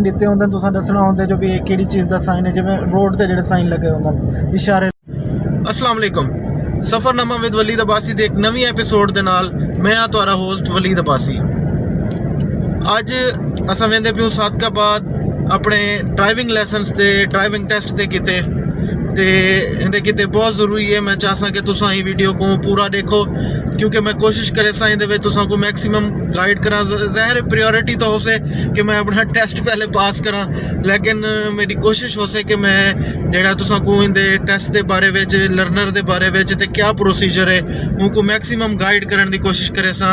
ਦਿੱਤੇ ਹੁੰਦੇ ਤੁਸੀਂ ਦੱਸਣਾ ਹੁੰਦਾ ਜੋ ਵੀ ਇਹ ਕਿਹੜੀ ਚੀਜ਼ ਦਾ ਸਾਈਨ ਹੈ, ਜਿਵੇਂ ਰੋਡ ਤੇ ਜਿਹੜੇ ਸਾਈਨ ਲੱਗੇ ਹੁੰਦੇ ਨੇ ਇਸ਼ਾਰੇ। अस्सलाम वालेकुम, सफ़रनामा विद वलीद अब्बासी ਦੇ ਇੱਕ ਨਵੀਂ ਐਪੀਸੋਡ ਦੇ ਨਾਲ ਮੈਂ ਆ ਤੁਹਾਡਾ ਹੋਸਟ ਵਲੀਦ ਅब्बासी। ਅੱਜ ਅਸਾਂ ਵੇਂਦੇ ਪਿਓ ਸਾਦਕਾਬਾਦ ਆਪਣੇ ਡਰਾइविंग ਲਾਇਸੈਂਸ ਤੇ ਡਰਾइविंग ਟੈਸਟ ਤੇ ਕੀਤੇ ਤੇ ਇਹਦੇ ਕਿਤੇ ਬਹੁਤ ਜ਼ਰੂਰੀ ਹੈ। ਮੈਂ ਚਾਹਸਾਂ कि तुसां ये वीडियो को पूरा देखो क्योंकि मैं कोशिश करे सा इहदे विच तुसां को मैक्सिमम गाइड करा। ज़ाहिर प्रायोरिटी तो हो से कि मैं अपना टेस्ट पहले पास करा, लेकिन मेरी कोशिश हो से कि मैं जेड़ा तुसां को इहदे टेस्ट के बारे विच लर्नर के बारे विच ते क्या प्रोसीजर है उनको मैक्सिमम गाइड करने की कोशिश करे सा।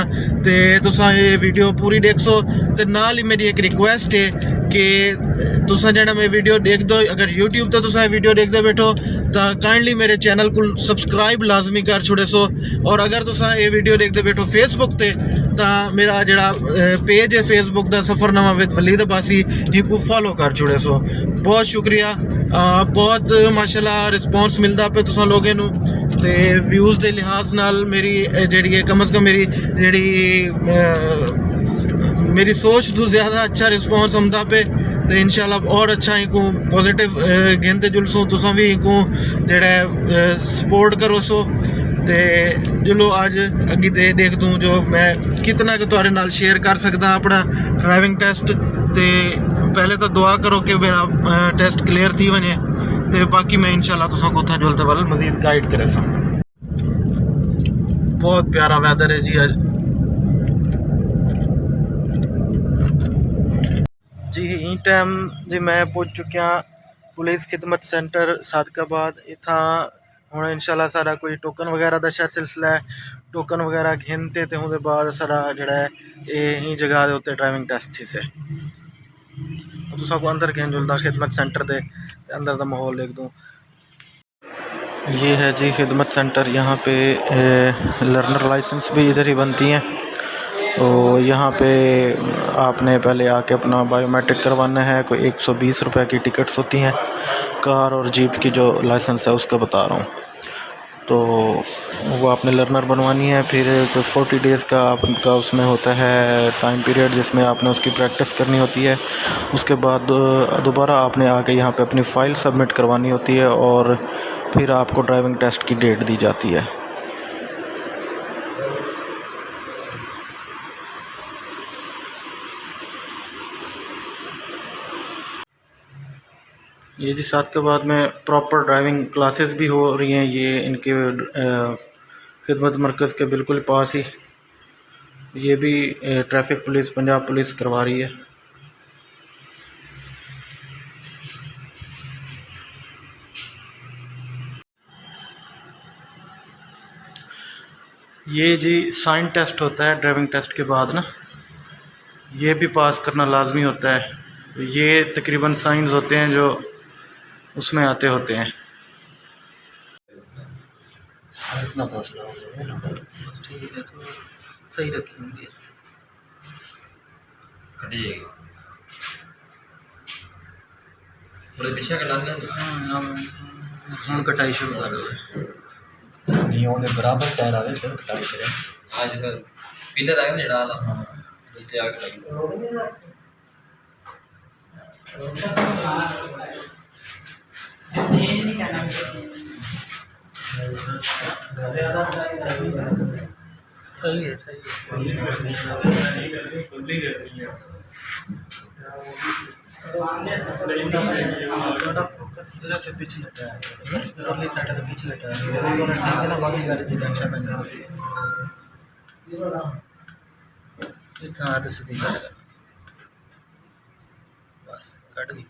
ते तुसां ये वीडियो पूरी देख सो। ते नाल ही मेरी एक रिक्वेस्ट है कि तुसां जेड़ा मैं वीडियो देख दो, अगर यूट्यूब तो तुसां वीडियो देखते बैठो तो काइंडली मेरे चैनल को सबसक्राइब लाजमी कर छुड़े सो। और अगर तुसां ये वीडियो देखते बैठो फेसबुक ते तो मेरा जड़ा पेज है फेसबुक का सफ़रनामा विद वलीद अब्बासी को फॉलो कर छुड़े सो। बहुत शुक्रिया, बहुत माशाल्लाह रिस्पॉन्स मिलता पे तुसां लोगों नू ते व्यूज़ के लिहाज नाल मेरी जी है कम अज़ कम मेरी सोच तो ज़्यादा अच्छा रिस्पॉन्स आंदा पे। तो इंशाल्लाह और अच्छा ही को पॉजिटिव गिनते जुलसो तुसां भी को जेड़ा सपोर्ट करो सो। ते चलो आज अगे ते देख दूँ जो मैं कितना कि तुहाडे नाल शेयर कर सकदा अपना ड्राइविंग टेस्ट। ते पहले तो दुआ करो कि मेरा टेस्ट क्लियर थी वने ते बाकी मैं इंशाल्लाह तुसां को उत्थां जुलते वाल मज़ीद गाइड करे सा। बहुत प्यारा वैदर है जी आज जी। ई टाइम जी मैं पहुँच चुकिया पुलिस खिदमत सेंटर सादकाबाद। इतना हुण इंशाल्लाह सारा कोई टोकन वगैरह का शायद सिलसिला है, टोकन वगैरह घिनते तो उसके बाद सारा जड़ा यही जगह के उत्ते ड्राइविंग टेस्ट थी से तुसा को अंदर घेन जुलता खिदमत सेंटर के अंदर का माहौल देख दूँ। ये है जी खिदमत सेंटर, यहाँ पे लर्नर लाइसेंस भी इधर ही बनती हैं। और यहाँ पे आपने पहले आके अपना बायोमेट्रिक करवाना है। कोई 120 रुपये की टिकट्स होती हैं कार और जीप की, जो लाइसेंस है उसका बता रहा हूँ। तो वो आपने लर्नर बनवानी है। फिर कोई 40 डेज़ का आपका उसमें होता है टाइम पीरियड जिसमें आपने उसकी प्रैक्टिस करनी होती है। उसके बाद दोबारा आपने आके यहाँ पे अपनी फ़ाइल सबमिट करवानी होती है और फिर आपको ड्राइविंग टेस्ट की डेट दी जाती है। ये जी साथ के बाद में प्रॉपर ड्राइविंग क्लासेस भी हो रही हैं। ये इनके खिदमत मरकज़ के बिल्कुल पास ही ये भी ट्रैफिक पुलिस पंजाब पुलिस करवा रही है। ये जी साइन टेस्ट होता है ड्राइविंग टेस्ट के बाद ना, ये भी पास करना लाजमी होता है। ये तकरीबन साइंस होते हैं जो उसमें आते होते हैं। इतना फासला हो गया ना, ठीक है तो सही रखी होंगी कटी जाएगी थोड़े पीछे कटा देना। हम कटाई शुरू कर रहे हैं नहीं होने बराबर टायर आ गए फिर कटाई करें। आज सर पिलर आएगा ना डाला हाँ बोलते आ कटाई सही है सही है पिछले पिछले बाकी गाड़ी की टेंशन नहीं इतना आते सीधी बस कट गई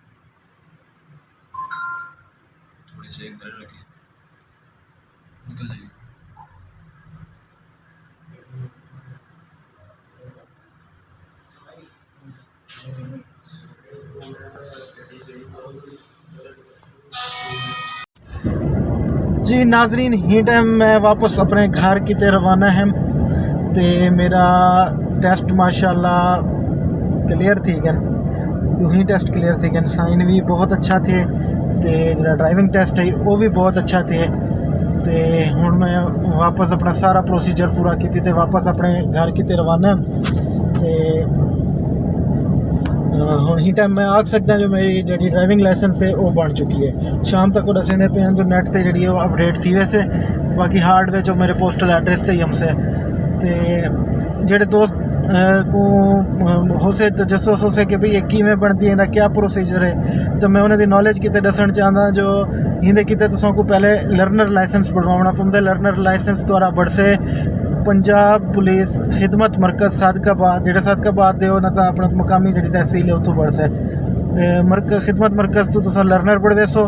थोड़ी सी एक मिनट रखिए निकल जाएगी। जी नाजरीन ही टाइम मैं वापस अपने घर की तरफ रवाना है। तो मेरा टेस्ट माशाल्लाह क्लियर थी गन, ही टेस्ट क्लियर थी गन, साइन भी बहुत अच्छा थे। ਤੇ ਜਿਹੜਾ ਡਰਾਈਵਿੰਗ ਟੈਸਟ ਹੈ ਉਹ ਵੀ ਬਹੁਤ ਅੱਛਾ थे। ਤੇ ਹੁਣ ਮੈਂ ਵਾਪਸ ਆਪਣਾ ਸਾਰਾ ਪ੍ਰੋਸੀਜਰ ਪੂਰਾ ਕੀਤੀ ਤੇ ਵਾਪਸ ਆਪਣੇ ਘਰ ਕਿਤੇ ਰਵਾਨਾ। ਤੇ ਹੁਣ ਹੀ ਟਾਈਮ मैं आख सकदा जो मेरी जी ड्राइविंग लाइसेंस है वो बन चुकी है। शाम तक वो दसेंदे पे जो नैट ते जी अपडेट थी वैसे बाकी हार्डवेयर जो मेरे पोस्टल एड्रेस ते ही हमसे ते जेडे दोस्त को हो से जसूस हो से कि भाई ये किवें बनती है क्या प्रोसीजर है तो मैं उन्हें नॉलेज किते दसन चाहता जो हिंदे किते तुसां को पहले लर्नर लाइसेंस बनवाना पौंदा। लर्नर लाइसेंस द्वारा बढ़से पंजाब पुलिस खिदमत मरकज़ सादकाबाद जो सादकाबाद दे ना अपना मुकामी जी तहसील है उतों बढ़से खिदमत मरकज़ तो तुसां लर्नर बढ़ वैसो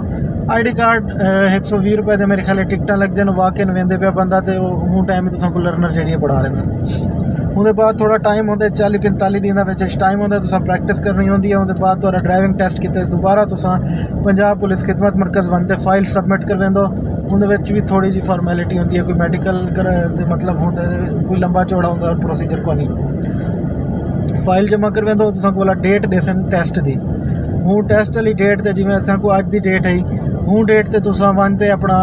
ID कार्ड 120 रुपए दे मेरे ख्याल टिकटा लगदे न वाक इन वेंदे पे बंदा तो हूँ टाइम तुसां को लर्नर जी बढ़ा रहे हैं। उसके बाद थोड़ा टाइम होंगे 40-45 दिन टाइम होंगे तुसां प्रैक्टिस करनी होंगी है। उसके बाद तुहाडा ड्राइविंग टेस्ट किते दोबारा तुसां पंजाब पुलिस खिदमत मरकज़ बनते फाइल सबमिट करवेंदो। उहदे भी थोड़ी जी फॉर्मैलिटी होंदी है कोई मैडिकल मतलब होंगे कोई लंबा चौड़ा होंगे प्रोसीजर को नहीं फाइल जमा करवेंदो तुसां को डेट देसन टेस्ट दी। हूँ टेस्ट वाली डेट ते जिवें असां को अज दी डेट है हूँ डेट ते तुसां बनते अपना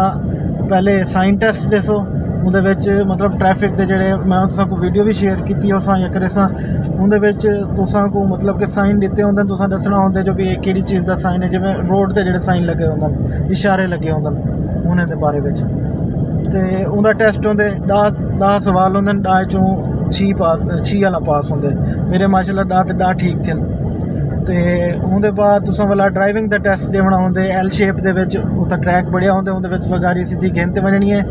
पहले साइन टेस्ट देसो। उहदे विच मतलब ट्रैफिक दे जेड़े मैं तुसां को वीडियो भी शेयर कीती उसां या करे सां उहदे विच तुसां को मतलब कि साइन दिते होंदे तुसां दसना होंदे जो भी किहड़ी चीज़ दा साइन है जिवें रोड ते जेड़े साइन लगे होंदे इशारे लगे होंदे उहने दे बारे विच ते उहदा टेस्ट होंदे 10 सवाल होंदे 10 चों 6 वाला पास होंदे मेरे माशाल्लाह 10 ते 10 ठीक थे। तो उहदे बाद तुसां वाला ड्राइविंग दा टेस्ट देना होंदे L शेप दे विच उत्ता ट्रैक बढ़िया होंदे उहदे विच गाड़ी सीधी घेनते बननी है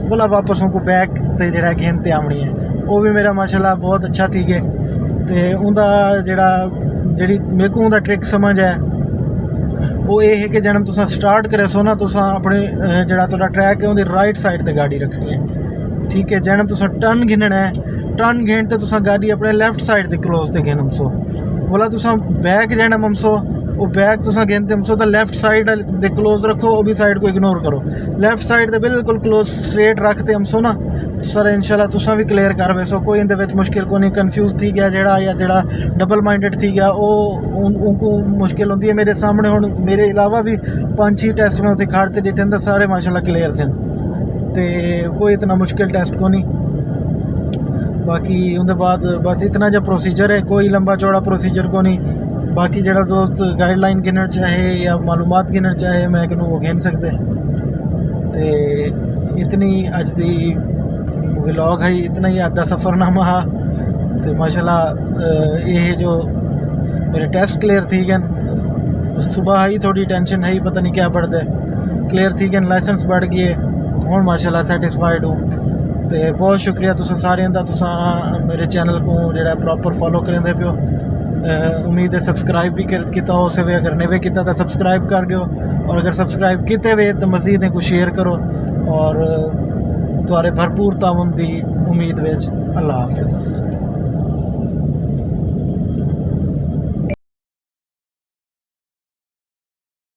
बोला वापस उनको बैक ते जेड़ा घेनते आमनी है वो भी मेरा माशाल्लाह बहुत अच्छा थी गए। तो उनका जेड़ा जेड़ी मेरे को उनका ट्रिक समझ है वो ये है कि जन्म तुसां स्टार्ट करे सो ना तुसां अपने जेड़ा तुहाडा ट्रैक है उहदी राइट साइड ते गाड़ी रखनी है ठीक है। जन्म तुसां टर्न गिनना है टर्न घेन ते तुसां गाड़ी अपने लैफ्ट साइड ते क्लोज ते गिनम सो बोला तुसां बैक जन्म हमसो वो बैक तुसां गिनते हमसो तो लैफ्ट साइड दे क्लोज रखो वो भी साइड को इग्नोर करो लैफ्ट साइड दे बिल्कुल क्लोज स्ट्रेट रखते हमसो ना सर इंशाल्लाह तुसां भी क्लियर कर वैसो कोई इंदे विच मुश्किल को नहीं कन्फ्यूज थी गया जेड़ा या जेड़ा डबल माइंडेड थी गया वो उनको मुश्किल होती है। मेरे सामने हुण मेरे अलावा भी 5-6 टेस्ट में उत्थे खाड़ते डिठन तो सारे माशाल्लाह क्लियर थे तो कोई इतना मुश्किल टेस्ट को नहीं। बाकी उनके बाद बस इतना जो प्रोसीजर है कोई लंबा चौड़ा प्रोसीजर को नहीं। बाकी जरा दोस्त गाइडलाइन गिनना चाहे या मालूमात गिनना चाहे मैं कहूँ वो गिन सकते। तो इतनी अज दी व्लॉग है इतना ही अज का सफ़रनामा हा तो माशाल्लाह ये जो मेरे टेस्ट क्लियर थी गए सुबह ही थोड़ी टेंशन है पता नहीं क्या पढ़ते क्लियर थी गए लाइसेंस बढ़ गए हूँ माशाल्लाह सैटिस्फाइड हूँ। तो बहुत शुक्रिया तुसां सारें दा तुसां मेरे चैनल को जेड़ा प्रॉपर फॉलो करेंदे पियो। उम्मीद है सब्सक्राइब भी किया हो सके अगर नवे किया तो सब्सक्राइब कर दियो और अगर सब्सक्राइब किए हुए तो मज़ीद को शेयर करो और तुम्हारे भरपूर ताउन की उम्मीद विच अल्लाह हाफिज़।